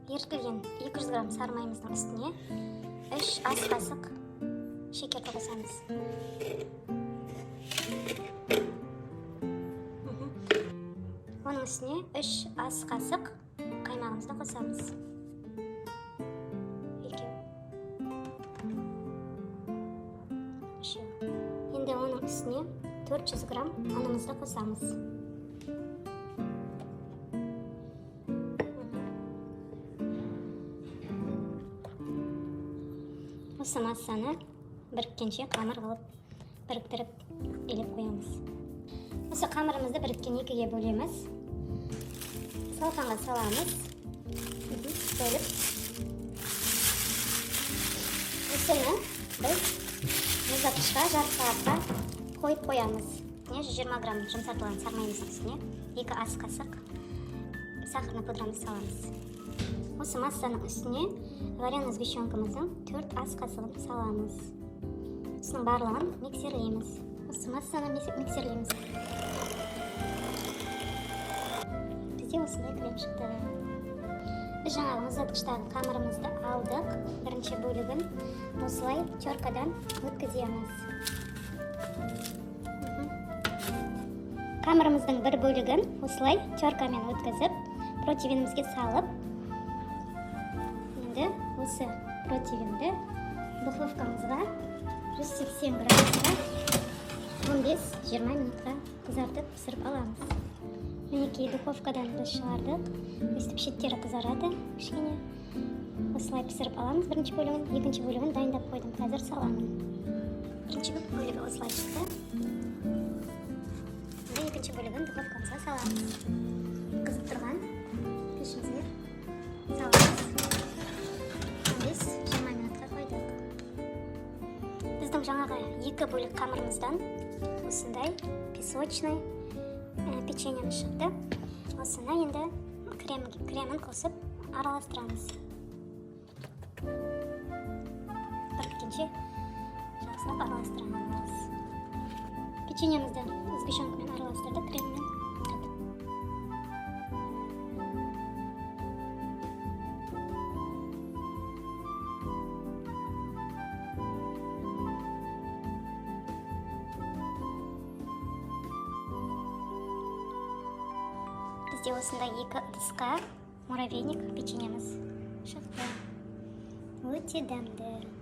Ерітілген 200 грамм сары майымыздың үстіне 3 ас қасық шекерді қосамыз. Оның үстіне 3 ас қасық қаймағымызды қосамыз. Енді оның үстіне 400 грамм ұнымызды қосамыз. Осы массаны біріккенше қамыр қылып біріктіріп илеп қоямыз. Осы қамырымызды біріккен екіге бөлеміз. Салқанға саламыз. Бөліп. Осыны біз мұздатқышқа жарты сағатқа қойып қоямыз. 120 грамм жұмсартылған сары майымыздың үстіне 2 ас қасық сахарный пудрамызды саламыз. Осы массаның үстіне вареный сгущенкамыздың 4 ас қасығын саламыз. Осының барлығын миксерлейміз. Осы массаны миксерлейміз. Бізде осындай крем шықты. Біз жаңағы мұздатқыштағы қамырымызды алдық. Бірінші бөлігін осылай теркадан өткіземіз. Қамырымыздың бір бөлігін осылай теркамен өткізіп, противенімізге салып, енді осы противенді духовкамызға 180 градусқа 15-20 минутқа қызартып пісіріп аламыз. Мінекей духовкадан біз шығардық. Өстіп шеттері қызарады кішкене. Осылай пісіріп аламыз бірінші бөлігін. Екінші бөлігін дайындап қойдым. Қазір саламын. Бірінші бөлігі осылай шықты. Екінші бөлігін духовкамызға саламыз. Қызып тұрған пешімізге саламыз. 15-20 минутқа қойдық. Біздің жаңағы екі бөлік қамырымыздан осындай песочный печеньеміз шықты. Осыны енді кремін қосып араластырамыз. Біріккенше жақсылап араластырамыз. Печеньемізді сгущенкамен араластырдық креммен. Бізде осындай екі ыдысқа муравейник печеньеміз шықты. Өте дәмді.